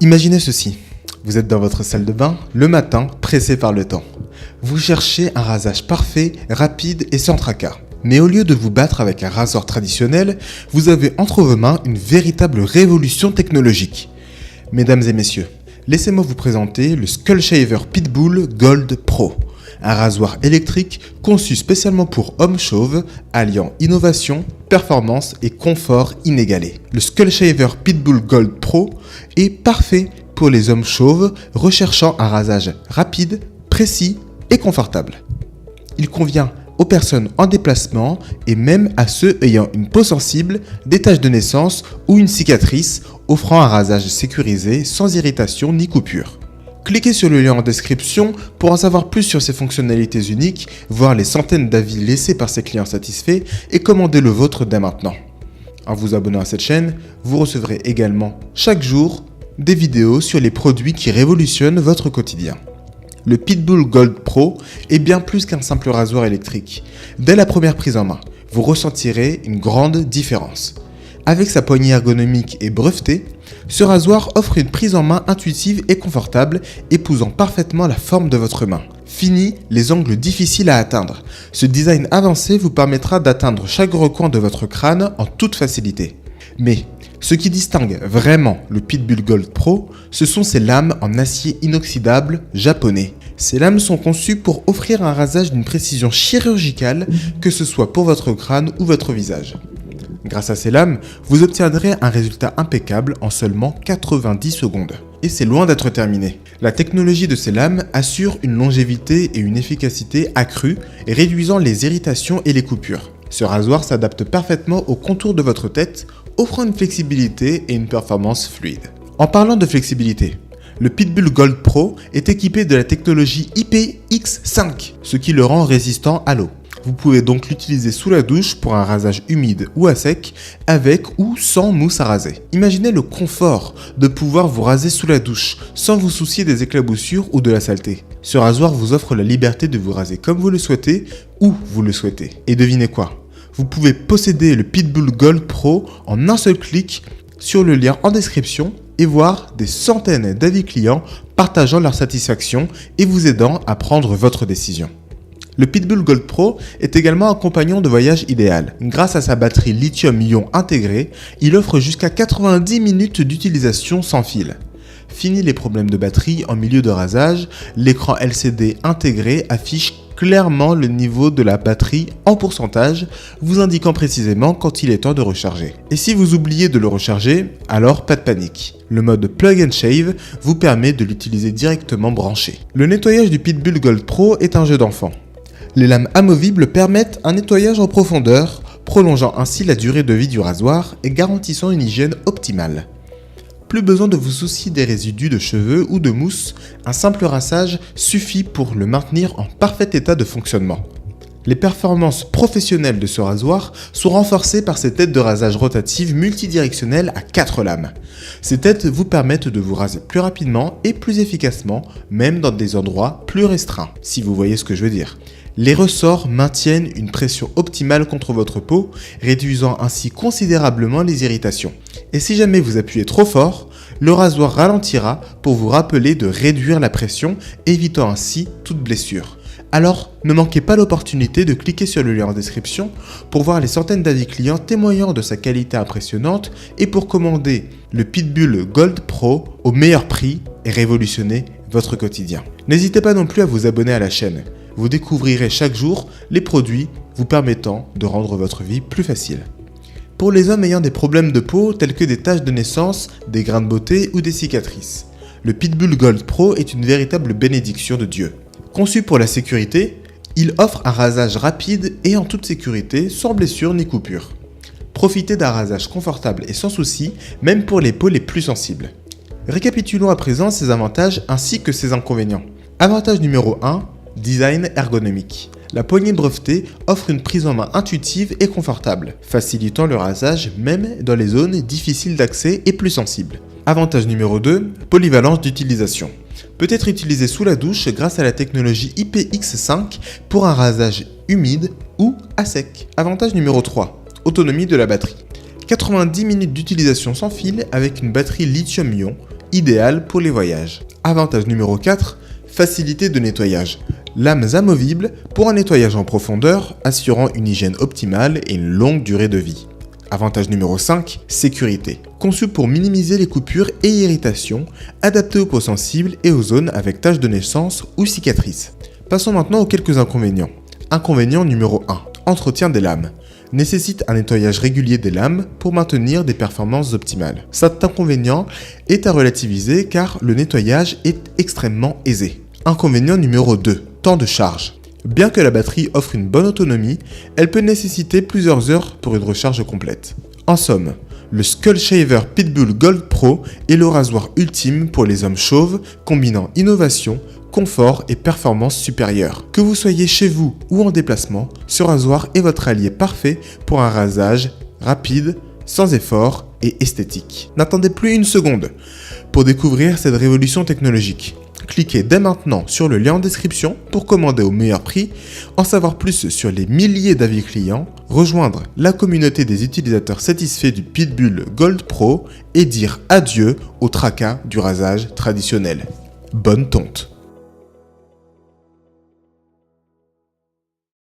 Imaginez ceci, vous êtes dans votre salle de bain, le matin, pressé par le temps. Vous cherchez un rasage parfait, rapide et sans tracas. Mais au lieu de vous battre avec un rasoir traditionnel, vous avez entre vos mains une véritable révolution technologique. Mesdames et messieurs, laissez-moi vous présenter le Skullshaver Pitbull Gold Pro. Un rasoir électrique conçu spécialement pour hommes chauves, alliant innovation, performance et confort inégalé. Le Skullshaver Pitbull Gold Pro est parfait pour les hommes chauves recherchant un rasage rapide, précis et confortable. Il convient aux personnes en déplacement et même à ceux ayant une peau sensible, des taches de naissance ou une cicatrice, offrant un rasage sécurisé sans irritation ni coupure. Cliquez sur le lien en description pour en savoir plus sur ses fonctionnalités uniques, voir les centaines d'avis laissés par ses clients satisfaits et commander le vôtre dès maintenant. En vous abonnant à cette chaîne, vous recevrez également chaque jour des vidéos sur les produits qui révolutionnent votre quotidien. Le Pitbull Gold Pro est bien plus qu'un simple rasoir électrique. Dès la première prise en main, vous ressentirez une grande différence. Avec sa poignée ergonomique et brevetée, ce rasoir offre une prise en main intuitive et confortable, épousant parfaitement la forme de votre main. Fini les angles difficiles à atteindre. Ce design avancé vous permettra d'atteindre chaque recoin de votre crâne en toute facilité. Mais ce qui distingue vraiment le Pitbull Gold Pro, ce sont ses lames en acier inoxydable japonais. Ces lames sont conçues pour offrir un rasage d'une précision chirurgicale, que ce soit pour votre crâne ou votre visage. Grâce à ces lames, vous obtiendrez un résultat impeccable en seulement 90 secondes. Et c'est loin d'être terminé. La technologie de ces lames assure une longévité et une efficacité accrues, réduisant les irritations et les coupures. Ce rasoir s'adapte parfaitement au contour de votre tête, offrant une flexibilité et une performance fluide. En parlant de flexibilité, le Pitbull Gold Pro est équipé de la technologie IPX5, ce qui le rend résistant à l'eau. Vous pouvez donc l'utiliser sous la douche pour un rasage humide ou à sec, avec ou sans mousse à raser. Imaginez le confort de pouvoir vous raser sous la douche, sans vous soucier des éclaboussures ou de la saleté. Ce rasoir vous offre la liberté de vous raser comme vous le souhaitez, où vous le souhaitez. Et devinez quoi ? Vous pouvez posséder le Pitbull Gold Pro en un seul clic sur le lien en description et voir des centaines d'avis clients partageant leur satisfaction et vous aidant à prendre votre décision. Le Pitbull Gold Pro est également un compagnon de voyage idéal. Grâce à sa batterie lithium-ion intégrée, il offre jusqu'à 90 minutes d'utilisation sans fil. Fini les problèmes de batterie en milieu de rasage, l'écran LCD intégré affiche clairement le niveau de la batterie en pourcentage, vous indiquant précisément quand il est temps de recharger. Et si vous oubliez de le recharger, alors pas de panique. Le mode Plug and Shave vous permet de l'utiliser directement branché. Le nettoyage du Pitbull Gold Pro est un jeu d'enfant. Les lames amovibles permettent un nettoyage en profondeur, prolongeant ainsi la durée de vie du rasoir et garantissant une hygiène optimale. Plus besoin de vous soucier des résidus de cheveux ou de mousse, un simple rinçage suffit pour le maintenir en parfait état de fonctionnement. Les performances professionnelles de ce rasoir sont renforcées par ces têtes de rasage rotatives multidirectionnelles à 4 lames. Ces têtes vous permettent de vous raser plus rapidement et plus efficacement, même dans des endroits plus restreints, si vous voyez ce que je veux dire. Les ressorts maintiennent une pression optimale contre votre peau, réduisant ainsi considérablement les irritations. Et si jamais vous appuyez trop fort, le rasoir ralentira pour vous rappeler de réduire la pression, évitant ainsi toute blessure. Alors, ne manquez pas l'opportunité de cliquer sur le lien en description pour voir les centaines d'avis clients témoignant de sa qualité impressionnante et pour commander le Pitbull Gold Pro au meilleur prix et révolutionner votre quotidien. N'hésitez pas non plus à vous abonner à la chaîne. Vous découvrirez chaque jour les produits vous permettant de rendre votre vie plus facile. Pour les hommes ayant des problèmes de peau tels que des taches de naissance, des grains de beauté ou des cicatrices, le Pitbull Gold Pro est une véritable bénédiction de Dieu. Conçu pour la sécurité, il offre un rasage rapide et en toute sécurité, sans blessure ni coupure. Profitez d'un rasage confortable et sans souci, même pour les peaux les plus sensibles. Récapitulons à présent ses avantages ainsi que ses inconvénients. Avantage numéro 1, design ergonomique. La poignée brevetée offre une prise en main intuitive et confortable, facilitant le rasage même dans les zones difficiles d'accès et plus sensibles. Avantage numéro 2, polyvalence d'utilisation. Peut être utilisé sous la douche grâce à la technologie IPX5 pour un rasage humide ou à sec. Avantage numéro 3, autonomie de la batterie. 90 minutes d'utilisation sans fil avec une batterie lithium-ion idéal pour les voyages. Avantage numéro 4, facilité de nettoyage. Lames amovibles pour un nettoyage en profondeur, assurant une hygiène optimale et une longue durée de vie. Avantage numéro 5, sécurité. Conçu pour minimiser les coupures et irritations, adapté aux peaux sensibles et aux zones avec taches de naissance ou cicatrices. Passons maintenant aux quelques inconvénients. Inconvénient numéro 1, entretien des lames. Nécessite un nettoyage régulier des lames pour maintenir des performances optimales. Cet inconvénient est à relativiser car le nettoyage est extrêmement aisé. Inconvénient numéro 2, temps de charge. Bien que la batterie offre une bonne autonomie, elle peut nécessiter plusieurs heures pour une recharge complète. En somme, le Skull Shaver Pitbull Gold Pro est le rasoir ultime pour les hommes chauves, combinant innovation, confort et performance supérieure. Que vous soyez chez vous ou en déplacement, ce rasoir est votre allié parfait pour un rasage rapide, sans effort et esthétique. N'attendez plus une seconde pour découvrir cette révolution technologique. Cliquez dès maintenant sur le lien en description pour commander au meilleur prix, en savoir plus sur les milliers d'avis clients, rejoindre la communauté des utilisateurs satisfaits du Pitbull Gold Pro et dire adieu au tracas du rasage traditionnel. Bonne tonte!